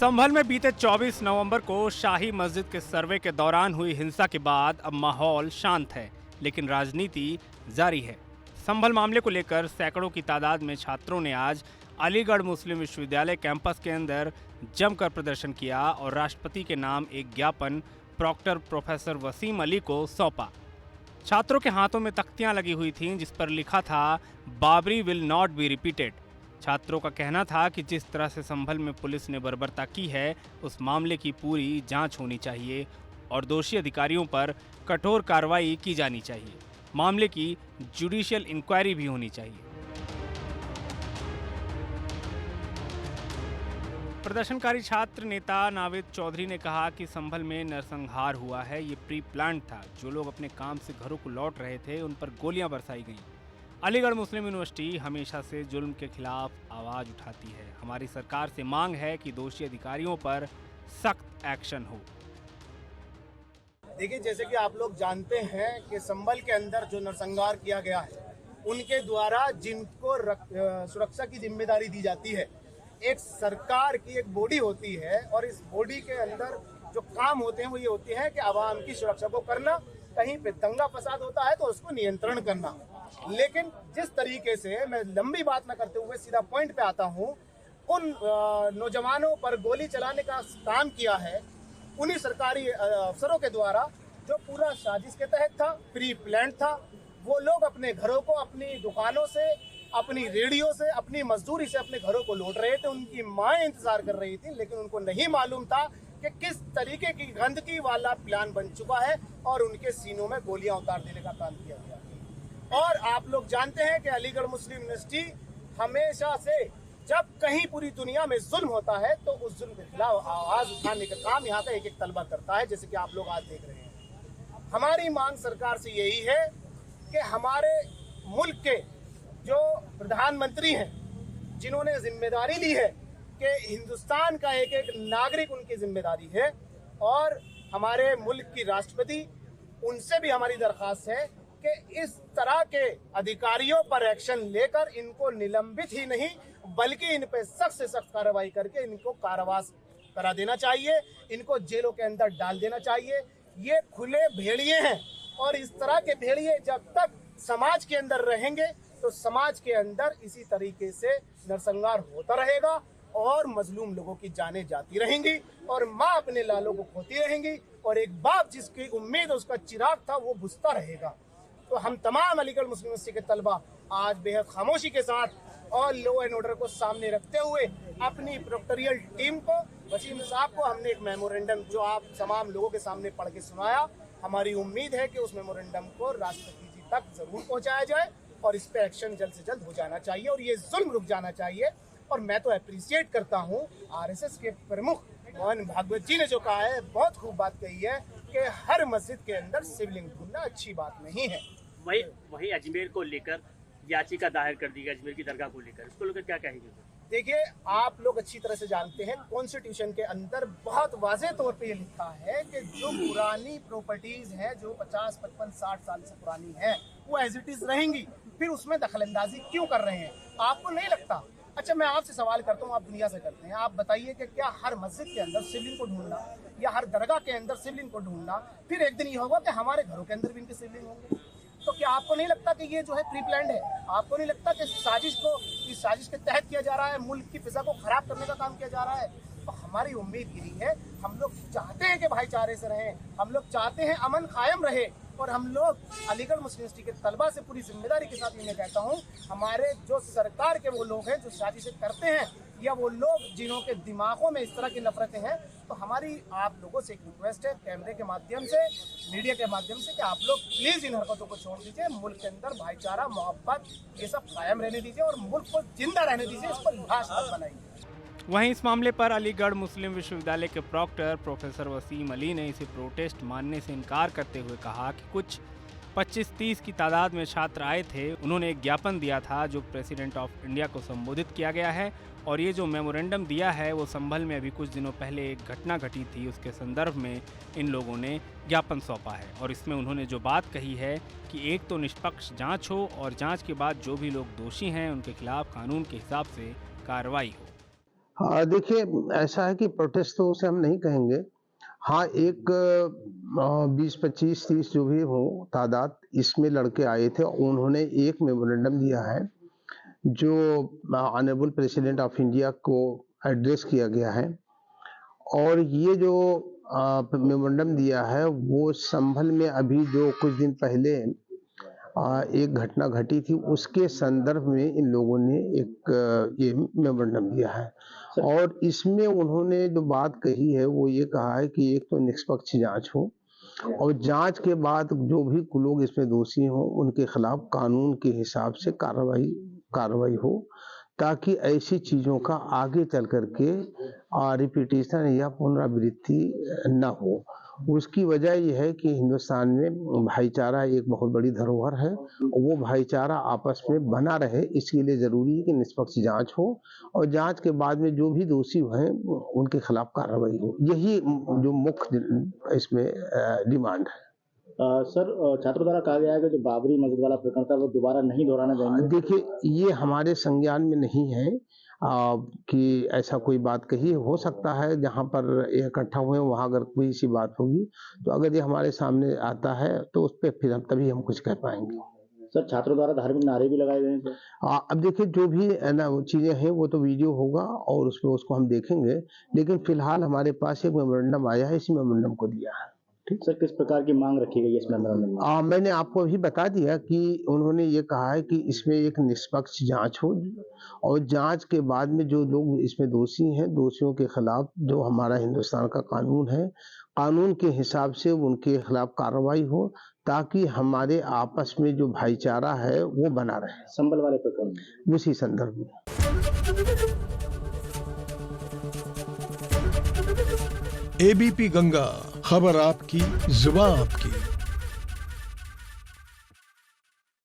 संभल में बीते 24 नवंबर को शाही मस्जिद के सर्वे के दौरान हुई हिंसा के बाद अब माहौल शांत है, लेकिन राजनीति जारी है। संभल मामले को लेकर सैकड़ों की तादाद में छात्रों ने आज अलीगढ़ मुस्लिम विश्वविद्यालय कैंपस के अंदर जमकर प्रदर्शन किया और राष्ट्रपति के नाम एक ज्ञापन प्रॉक्टर प्रोफेसर वसीम अली को सौंपा। छात्रों के हाथों में तख्तियां लगी हुई थीं जिस पर लिखा था Babri will not be repeated. छात्रों का कहना था कि जिस तरह से संभल में पुलिस ने बर्बरता की है उस मामले की पूरी जांच होनी चाहिए और दोषी अधिकारियों पर कठोर कार्रवाई की जानी चाहिए। मामले की जुडिशियल इंक्वायरी भी होनी चाहिए। प्रदर्शनकारी छात्र नेता नाविद चौधरी ने कहा कि संभल में नरसंहार हुआ है, ये प्री प्लान था। जो लोग अपने काम से घरों को लौट रहे थे उन पर गोलियां बरसाई गईं। अलीगढ़ मुस्लिम यूनिवर्सिटी हमेशा से जुल्म के खिलाफ आवाज उठाती है। हमारी सरकार से मांग है कि दोषी अधिकारियों पर सख्त एक्शन हो। देखिए, जैसे कि आप लोग जानते हैं कि संभल के अंदर जो नरसंहार किया गया है उनके द्वारा जिनको सुरक्षा की जिम्मेदारी दी जाती है, एक सरकार की एक बॉडी होती है और इस बॉडी के अंदर जो काम होते हैं वो ये होते हैं कि आवाम की सुरक्षा को करना, कहीं पे दंगा फसाद होता है तो उसको नियंत्रण करना। लेकिन जिस तरीके से, मैं लंबी बात न करते हुए सीधा पॉइंट पे आता हूँ, उन नौजवानों पर गोली चलाने का काम किया है उन्हीं सरकारी अफसरों के द्वारा जो पूरा साजिश के तहत था, प्री प्लान था। वो लोग अपने घरों को, अपनी दुकानों से, अपनी रेडियो से, अपनी मजदूरी से अपने घरों को लौट रहे थे। उनकी माएँ इंतजार कर रही थी, लेकिन उनको नहीं मालूम था कि किस तरीके की गंदगी वाला प्लान बन चुका है और उनके सीनों में गोलियां उतार देने का काम किया गया। और आप लोग जानते हैं कि अलीगढ़ मुस्लिम यूनिवर्सिटी हमेशा से जब कहीं पूरी दुनिया में जुल्म होता है तो उस जुल्म के खिलाफ आवाज उठाने का काम यहाँ का एक एक तलबा करता है, जैसे कि आप लोग आज देख रहे हैं। हमारी मांग सरकार से यही है कि हमारे मुल्क के जो प्रधानमंत्री हैं, जिन्होंने जिम्मेदारी ली है कि हिंदुस्तान का एक एक नागरिक उनकी जिम्मेदारी है, और हमारे मुल्क की राष्ट्रपति, उनसे भी हमारी दरख्वास्त है कि इस तरह के अधिकारियों पर एक्शन लेकर इनको निलंबित ही नहीं बल्कि इन पे सख्त से सख्त कार्रवाई करके इनको कारावास करा देना चाहिए, इनको जेलों के अंदर डाल देना चाहिए। ये खुले भेड़िए हैं और इस तरह के भेड़िए जब तक समाज के अंदर रहेंगे तो समाज के अंदर इसी तरीके से नरसंहार होता रहेगा और मजलूम लोगों की जानें जाती रहेंगी और माँ अपने लालों को खोती रहेंगी और एक बाप जिसकी उम्मीद उसका चिराग था वो बुझता रहेगा। तो हम तमाम अलीगढ़ मुस्लिम यूनिवर्सिटी के तलबा आज बेहद खामोशी के साथ और लॉ एंड ऑर्डर को सामने रखते हुए अपनी प्रोक्टोरियल टीम को, वसीम साहब को, हमने एक मेमोरेंडम जो आप तमाम लोगों के सामने पढ़ के सुनाया। हमारी उम्मीद है कि उस मेमोरेंडम को राष्ट्रपति जी तक जरूर पहुंचाया जाए और इस पे एक्शन जल्द से जल्द हो जाना चाहिए और ये जुल्म रुक जाना चाहिए। और मैं तो अप्रिशिएट करता हूँ आरएसएस के प्रमुख मोहन भागवत जी ने जो कहा है, बहुत खूब बात कही है कि हर मस्जिद के अंदर शिवलिंग ढूंढना अच्छी बात नहीं है। वही अजमेर को लेकर याचिका दायर कर दी गई, अजमेर की दरगाह को लेकर, इसको लेकर क्या कहेंगे? देखिए, आप लोग अच्छी तरह से जानते हैं कॉन्स्टिट्यूशन के अंदर बहुत वाज़ेह तौर पे ये लिखा है कि जो पुरानी प्रॉपर्टीज हैं, जो 50, 55, 60 साल से पुरानी हैं, वो एज इट इज रहेंगी। फिर उसमें दखलंदाजी क्यों कर रहे हैं? आपको नहीं लगता? अच्छा, मैं आपसे सवाल करता हूँ, आप दुनिया से करते हैं, आप बताइए कि क्या हर मस्जिद के अंदर शिवलिंग को ढूंढना या हर दरगाह के अंदर शिवलिंग को ढूंढना फिर एक दिन ये होगा कि हमारे घरों के अंदर भी इनके शिवलिंग होंगे? तो क्या आपको नहीं लगता कि ये जो है प्री प्लान्ड है? आपको नहीं लगता कि इस साजिश के तहत किया जा रहा है, मुल्क की फिजा को खराब करने का काम किया जा रहा है? तो हमारी उम्मीद यही है, हम लोग चाहते हैं कि भाईचारे से रहें, हम लोग चाहते हैं अमन कायम रहे और हम लोग अलीगढ़ मुस्लिम यूनिवर्सिटी के तलबा से पूरी जिम्मेदारी के साथ मैं कहता हूँ, हमारे जो सरकार के वो लोग हैं जो साजिशें करते हैं या वो लोग जिन्हों के दिमागों में इस तरह की नफरतें हैं, तो हमारी आप लोगों से एक रिक्वेस्ट है, कैमरे के माध्यम से, मीडिया के माध्यम से, कि आप लोग प्लीज इन हरकतों को छोड़ दीजिए। मुल्क के अंदर भाईचारा, मोहब्बत, ये सब कायम रहने दीजिए और मुल्क को जिंदा रहने दीजिए, इस पर लिहाज मत बनाइए। वहीं इस मामले पर अलीगढ़ मुस्लिम विश्वविद्यालय के प्रॉक्टर प्रोफेसर वसीम अली ने इसे प्रोटेस्ट मानने से इनकार करते हुए कहा कि कुछ 25-30 की तादाद में छात्र आए थे। उन्होंने एक ज्ञापन दिया था जो प्रेसिडेंट ऑफ इंडिया को संबोधित किया गया है और ये जो मेमोरेंडम दिया है वो संभल में अभी कुछ दिनों पहले एक घटना घटी थी, उसके संदर्भ में इन लोगों ने ज्ञापन सौंपा है। और इसमें उन्होंने जो बात कही है कि एक तो निष्पक्ष जांच हो और जांच के बाद जो भी लोग दोषी हैं उनके खिलाफ कानून के हिसाब से कार्रवाई हो। हाँ, देखिए ऐसा है कि प्रोटेस्ट तो उसे हम नहीं कहेंगे। हाँ, एक 20, 25, 30 जो भी हो तादाद, इसमें लड़के आए थे। उन्होंने एक मेमोरेंडम दिया है जो ऑनरेबल प्रेसिडेंट ऑफ इंडिया को एड्रेस किया गया है। और ये जो मेमोरेंडम दिया है वो संभल में अभी जो कुछ दिन पहले एक घटना घटी थी, उसके संदर्भ में इन लोगों ने एक ये मेमोरेंडम दिया है। और इसमें उन्होंने जो बात कही है वो ये कहा है कि एक तो निष्पक्ष जांच हो, और जांच के बाद जो भी लोग इसमें दोषी हों उनके खिलाफ कानून के हिसाब से कार्रवाई हो, ताकि ऐसी चीज़ों का आगे चल करके रिपीटिशन या पुनरावृत्ति न हो। उसकी वजह यह है कि हिंदुस्तान में भाईचारा एक बहुत बड़ी धरोहर है, और वो भाईचारा आपस में बना रहे, इसके लिए ज़रूरी है कि निष्पक्ष जांच हो, और जांच के बाद में जो भी दोषी हैं उनके खिलाफ कार्रवाई हो। यही जो मुख्य इसमें डिमांड है। सर, छात्रों द्वारा कहा गया है कि जो बाबरी मस्जिद वाला प्रकरण था वो दोबारा नहीं दोहराना चाहेंगे। देखिए, ये हमारे संज्ञान में नहीं है कि ऐसा कोई बात कही। हो सकता है जहाँ पर इकट्ठा हुए वहाँ अगर कोई सी बात होगी, तो अगर ये हमारे सामने आता है तो उस पर फिर तभी हम कुछ कह पाएंगे। सर, छात्रों द्वारा धार्मिक नारे भी लगाए गए हैं। अब देखिए, जो भी ना चीज़ें हैं वो तो वीडियो होगा और उसमें उसको हम देखेंगे, लेकिन फिलहाल हमारे पास एक मेमोरेंडम आया है, इसी मेमोरेंडम को दिया है। ठीक सर, किस प्रकार की मांग रखी गई है इस मेमोरेंडम में? मैंने आपको अभी बता दिया कि उन्होंने ये कहा है कि इसमें एक निष्पक्ष जांच हो, और जांच के बाद में जो लोग इसमें दोषी हैं, दोषियों के खिलाफ जो हमारा हिंदुस्तान का कानून है, कानून के हिसाब से उनके खिलाफ कार्रवाई हो, ताकि हमारे आपस में जो भाईचारा है वो बना रहे। संभल वाले प्रकरण उसी संदर्भ में। एबीपी गंगा, खबर आपकी, जुबान आपकी।